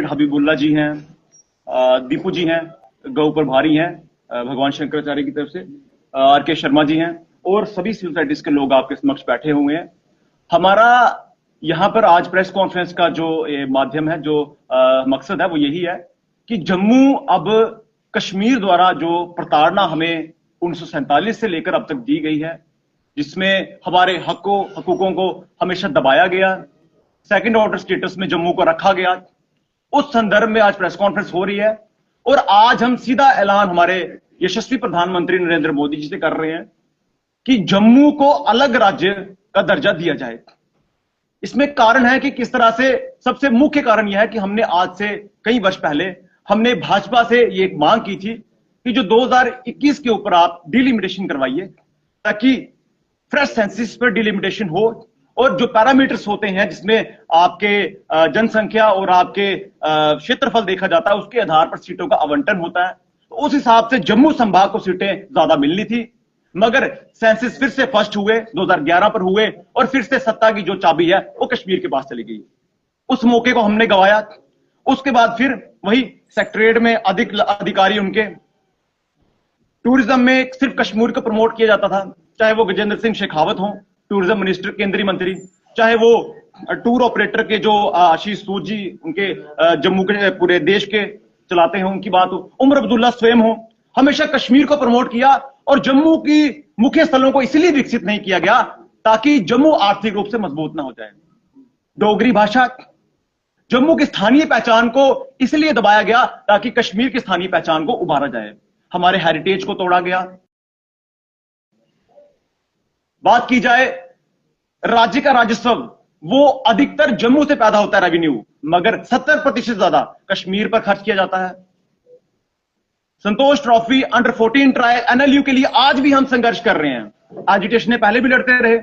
हबीबुल्ला जी हैं, दीपू जी हैं, गौ प्रभारी हैं भगवान शंकराचार्य की तरफ से, आर के शर्मा जी हैं और सभी सिविल सोसाइटीज के लोग आपके समक्ष बैठे हुए हैं। हमारा यहाँ पर आज प्रेस कॉन्फ्रेंस का जो माध्यम है, जो मकसद है, वो यही है कि जम्मू अब कश्मीर द्वारा जो प्रताड़ना हमें 1947 से लेकर अब तक दी गई है, जिसमें हमारे हकूकों को हमेशा दबाया गया, सेकंड ऑर्डर स्टेटस में जम्मू को रखा गया, उस संदर्भ में आज प्रेस कॉन्फ्रेंस हो रही है। और आज हम सीधा ऐलान हमारे यशस्वी प्रधानमंत्री नरेंद्र मोदी जी से कर रहे हैं कि जम्मू को अलग राज्य का दर्जा दिया जाए। इसमें कारण है कि किस तरह से, सबसे मुख्य कारण यह है कि हमने आज से कई वर्ष पहले हमने भाजपा से ये एक मांग की थी कि जो 2021 के ऊपर आप डिलिमिटेशन करवाइए, ताकि फ्रेश सेंसिस पर डिलिमिटेशन हो और जो पैरामीटर्स होते हैं जिसमें आपके जनसंख्या और आपके क्षेत्रफल देखा जाता है, उसके आधार पर सीटों का आवंटन होता है। तो उस हिसाब से जम्मू संभाग को सीटें ज्यादा मिलनी थी, मगर सेंसिस फिर से फर्स्ट हुए, 2011 पर हुए और फिर से सत्ता की जो चाबी है वो कश्मीर के पास चली गई। उस मौके को हमने गंवाया। उसके बाद फिर वही सेक्रेटरीट में अधिक अधिकारी उनके, टूरिज्म में सिर्फ कश्मीर को प्रमोट किया जाता था, चाहे वो गजेंद्र सिंह शेखावत हो, टूरिज्म मिनिस्टर, केंद्रीय मंत्री, चाहे वो टूर ऑपरेटर के जो आशीष सूद जी, उनके जम्मू के पूरे देश के चलाते हैं, उनकी बात हो, उमर अब्दुल्ला स्वयं हो, हमेशा कश्मीर को प्रमोट किया। और जम्मू की मुख्य स्थलों को इसलिए विकसित नहीं किया गया ताकि जम्मू आर्थिक रूप से मजबूत ना हो जाए। डोगरी भाषा, जम्मू की स्थानीय पहचान को इसलिए दबाया गया ताकि कश्मीर की स्थानीय पहचान को उभारा जाए। हमारे हेरिटेज को तोड़ा गया। बात की जाए राज्य का राजस्व, वो अधिकतर जम्मू से पैदा होता है रेवेन्यू, मगर 70% ज्यादा कश्मीर पर खर्च किया जाता है। संतोष ट्रॉफी अंडर 14 ट्रायल एनएलयू के लिए आज भी हम संघर्ष कर रहे हैं। एजुटेशन पहले भी लड़ते रहे,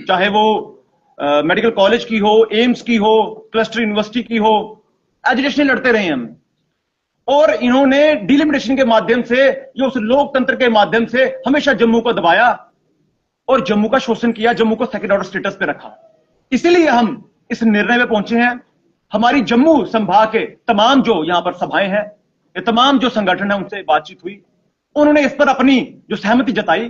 चाहे वो मेडिकल कॉलेज की हो, एम्स की हो, क्लस्टर यूनिवर्सिटी की हो, एजुटेशन लड़ते रहे हम। और इन्होंने डिलिमिटेशन के माध्यम से, जो उस लोकतंत्र के माध्यम से हमेशा जम्मू को दबाया और जम्मू का शोषण किया, जम्मू को सेकंड ऑर्डर स्टेटस पे रखा। इसीलिए हम इस निर्णय में पहुंचे हैं। हमारी जम्मू संभाग के तमाम जो यहां पर सभाएं हैं, ये तमाम जो संगठन है, उनसे बातचीत हुई। उन्होंने इस पर अपनी जो सहमति जताई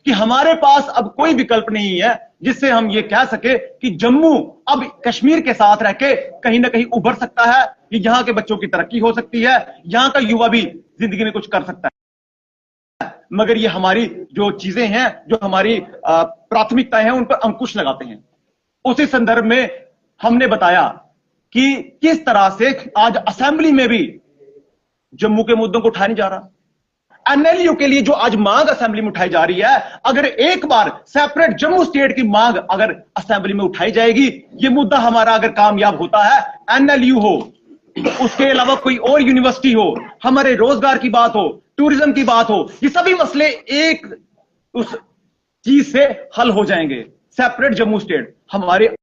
कि हमारे पास अब कोई विकल्प नहीं है जिससे हम ये कह सके कि जम्मू अब कश्मीर के साथ रह के कहीं ना कहीं उभर सकता है, कि यहां के बच्चों की तरक्की हो सकती है, यहां का युवा भी जिंदगी में कुछ कर सकता है। मगर ये हमारी जो चीजें हैं, जो हमारी प्राथमिकताएं हैं, उन पर अंकुश लगाते हैं। उसी संदर्भ में हमने बताया कि किस तरह से आज असेंबली में भी जम्मू के मुद्दों को उठाया नहीं जा रहा। एनएलयू के लिए जो आज मांग असेंबली में उठाई जा रही है, अगर एक बार सेपरेट जम्मू स्टेट की मांग अगर असेंबली में उठाई जाएगी, ये मुद्दा हमारा अगर कामयाब होता है, एनएलयू हो, उसके अलावा कोई और यूनिवर्सिटी हो, हमारे रोजगार की बात हो, टूरिज्म की बात हो, ये सभी मसले एक उस चीज से हल हो जाएंगे। सेपरेट जम्मू स्टेट हमारे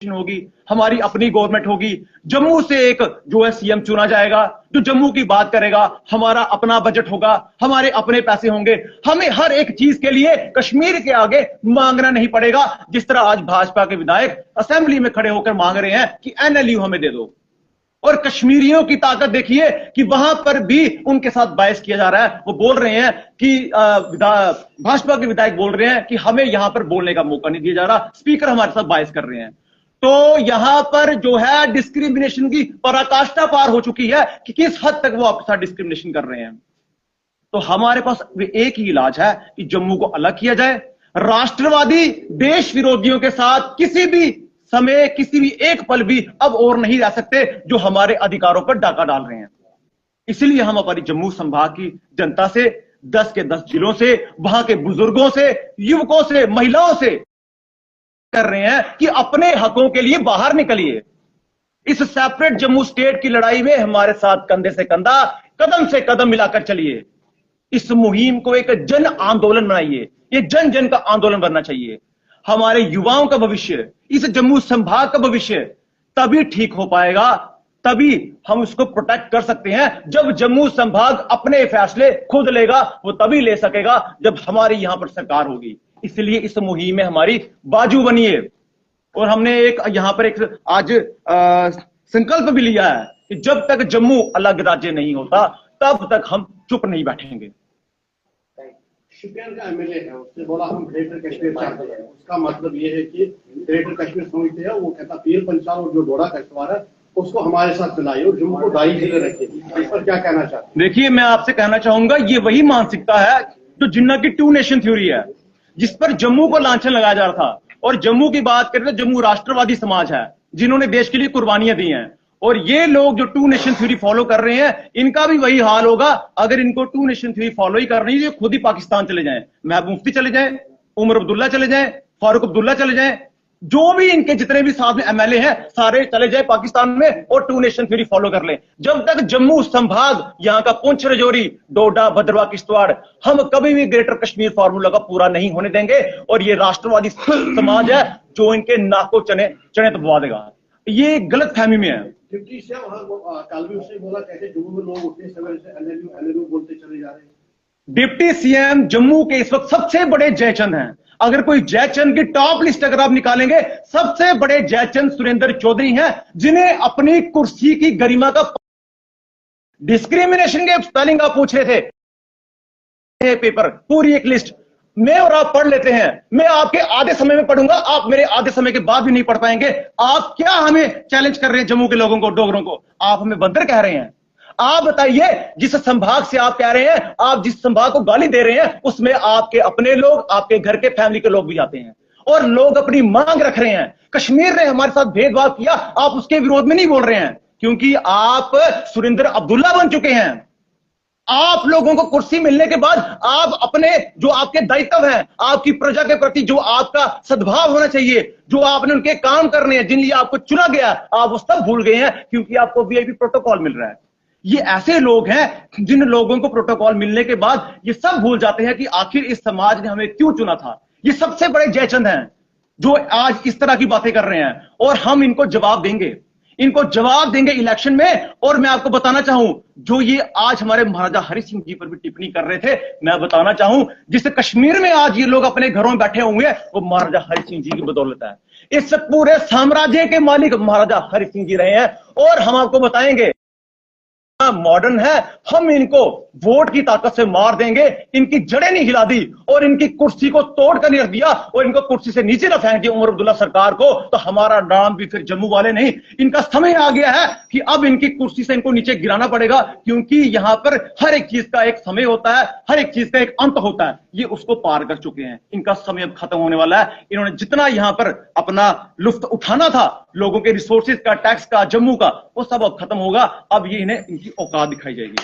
होगी, हमारी अपनी गवर्नमेंट होगी, जम्मू से एक जो है सीएम चुना जाएगा, जो जम्मू की बात करेगा, हमारा अपना बजट होगा, हमारे अपने पैसे होंगे, हमें हर एक चीज के लिए कश्मीर के आगे मांगना नहीं पड़ेगा। जिस तरह आज भाजपा के विधायक असेंबली में खड़े होकर मांग रहे हैं कि एनएलयू हमें दे दो, और कश्मीरियों की ताकत देखिए कि वहां पर भी उनके साथ बहस किया जा रहा है। वो बोल रहे हैं कि भाजपा के विधायक बोल रहे हैं कि हमें यहां पर बोलने का मौका नहीं दिया जा रहा, स्पीकर हमारे साथ बहस कर रहे हैं। तो यहां पर जो है डिस्क्रिमिनेशन की पराकाष्ठा पार हो चुकी है कि किस हद तक वो आपके साथ डिस्क्रिमिनेशन कर रहे हैं। तो हमारे पास एक ही इलाज है कि जम्मू को अलग किया जाए। राष्ट्रवादी देश विरोधियों के साथ किसी भी समय, किसी भी एक पल भी अब और नहीं रह सकते, जो हमारे अधिकारों पर डाका डाल रहे हैं। इसलिए हम हमारी जम्मू संभाग की जनता से, 10 के 10 जिलों से, वहां के बुजुर्गों से, युवकों से, महिलाओं से कर रहे हैं कि अपने हकों के लिए बाहर निकलिए। इस सेपरेट जम्मू स्टेट की लड़ाई में हमारे साथ कंधे से कंधा, कदम से कदम मिलाकर चलिए। इस मुहिम को एक जन आंदोलन बनाइए, ये जन जन का आंदोलन बनना चाहिए। हमारे युवाओं का भविष्य, इस जम्मू संभाग का भविष्य तभी ठीक हो पाएगा, तभी हम उसको प्रोटेक्ट कर सकते हैं जब जम्मू संभाग अपने फैसले खुद लेगा। वो तभी ले सकेगा जब हमारी यहां पर सरकार होगी। इसलिए इस मुहिम में हमारी बाजू बनिए। और हमने एक यहां पर एक आज संकल्प भी लिया है कि जब तक जम्मू अलग राज्य नहीं होता तब तक हम चुप नहीं बैठेंगे। शुपियान का एमएलए है, उसने बोला हम ग्रेटर कश्मीर चाहते हैं। उसका मतलब ये है कि ग्रेटर कश्मीर समझते हैं, वो कहता पीर पंचाल और जो डोडा कश्तवाड़ है उसको हमारे साथ मिलाइए और जम्मू को 2.5 जिले रखिए। इस पर क्या कहना चाहते हैं? देखिए, मैं आपसे कहना चाहूंगा, ये वही मानसिकता है जो जिन्ना की 2 नेशन थ्योरी है, जिस पर जम्मू को लांछन लगाया जा रहा था। और जम्मू की बात करें तो जम्मू राष्ट्रवादी समाज है जिन्होंने देश के लिए कुर्बानियां दी हैं। और ये लोग जो 2 नेशन थ्योरी फॉलो कर रहे हैं, इनका भी वही हाल होगा। अगर इनको 2 नेशन थ्योरी फॉलो ही करनी है, खुद ही पाकिस्तान चले जाएं, महबूब मुफ्ती चले जाएं, उमर अब्दुल्ला चले जाएं, फारूक अब्दुल्ला चले जाएं, जो भी इनके जितने भी साथ में एमएलए हैं सारे चले जाए पाकिस्तान में और 2 नेशन थ्योरी फॉलो कर लें। जब तक जम्मू संभाग, यहां का पुंछ, राजौरी, डोडा, भद्रवाह, किश्तवाड़, हम कभी भी ग्रेटर कश्मीर फार्मूला का पूरा नहीं होने देंगे। और ये राष्ट्रवादी समाज है जो इनके नाकों चने दबवा देगा। ये गलत फहमी में है। डिप्टी सीएम कल भी उसने बोला कैसे जम्मू में लोग उठने सवेरे से एलएलयू बोलते चले जा रहे हैं। डिप्टी सीएम जम्मू के इस वक्त सबसे बड़े जयचंद हैं। अगर कोई जयचंद की टॉप लिस्ट अगर आप निकालेंगे, सबसे बड़े जयचंद सुरेंद्र चौधरी हैं, जिन्हें अपनी कुर्सी की गरिमा का डिस्क्रिमिनेशन के स्पेलिंग आप पूछ रहे थे, पेपर पूरी एक लिस्ट मैं और आप पढ़ लेते हैं। मैं आपके आधे समय में पढ़ूंगा, आप मेरे आधे समय के बाद भी नहीं पढ़ पाएंगे। आप क्या हमें चैलेंज कर रहे हैं? जम्मू के लोगों को, डोगरों को आप हमें बंदर कह रहे हैं? आप बताइए, जिस संभाग से आप कह रहे हैं, आप जिस संभाग को गाली दे रहे हैं, उसमें आपके अपने लोग, आपके घर के फैमिली के लोग भी जाते हैं और लोग अपनी मांग रख रहे हैं। कश्मीर ने हमारे साथ भेदभाव किया, आप उसके विरोध में नहीं बोल रहे हैं क्योंकि आप सुरेंद्र अब्दुल्ला बन चुके हैं। आप लोगों को कुर्सी मिलने के बाद आप अपने जो आपके दायित्व हैं, आपकी प्रजा के प्रति जो आपका सद्भाव होना चाहिए, जो आपने उनके काम करने हैं, जिन लिए आपको चुना गया, आप वो सब भूल गए हैं क्योंकि आपको वीआईपी प्रोटोकॉल मिल रहा है। ये ऐसे लोग हैं जिन लोगों को प्रोटोकॉल मिलने के बाद ये सब भूल जाते हैं कि आखिर इस समाज ने हमें क्यों चुना था। ये सबसे बड़े जयचंद हैं जो आज इस तरह की बातें कर रहे हैं और हम इनको जवाब देंगे, इनको जवाब देंगे इलेक्शन में। और मैं आपको बताना चाहूं, जो ये आज हमारे महाराजा हरि सिंह जी पर भी टिप्पणी कर रहे थे, मैं बताना चाहूं, जिस कश्मीर में आज ये लोग अपने घरों में बैठे हुए हैं, वो महाराजा हरि सिंह जी की बदौलत है। इस पूरे साम्राज्य के मालिक महाराजा हरि सिंह जी रहे हैं। और हम आपको बताएंगे, मॉडर्न है, हम इनको वोट की ताकत से मार देंगे। इनकी जड़ें नहीं हिला दी और इनकी कुर्सी को तोड़ कर नहीं रख दिया और इनको कुर्सी से नीचे ना फेंक दिया उमर अब्दुल्ला सरकार को, तो हमारा नाम भी फिर जम्मू वाले नहीं। इनका समय आ गया है कि अब इनकी कुर्सी से इनको नीचे गिराना पड़ेगा, क्योंकि यहां पर हर एक चीज का एक समय होता है, हर एक चीज का एक अंत होता है। ये उसको पार कर चुके हैं, इनका समय अब खत्म होने वाला है। इन्होंने जितना यहां पर अपना लुफ्त उठाना था लोगों के रिसोर्सेज का, टैक्स का, जम्मू का, वो सब अब खत्म होगा। अब ये इन्हें इनकी औकात दिखाई जाएगी।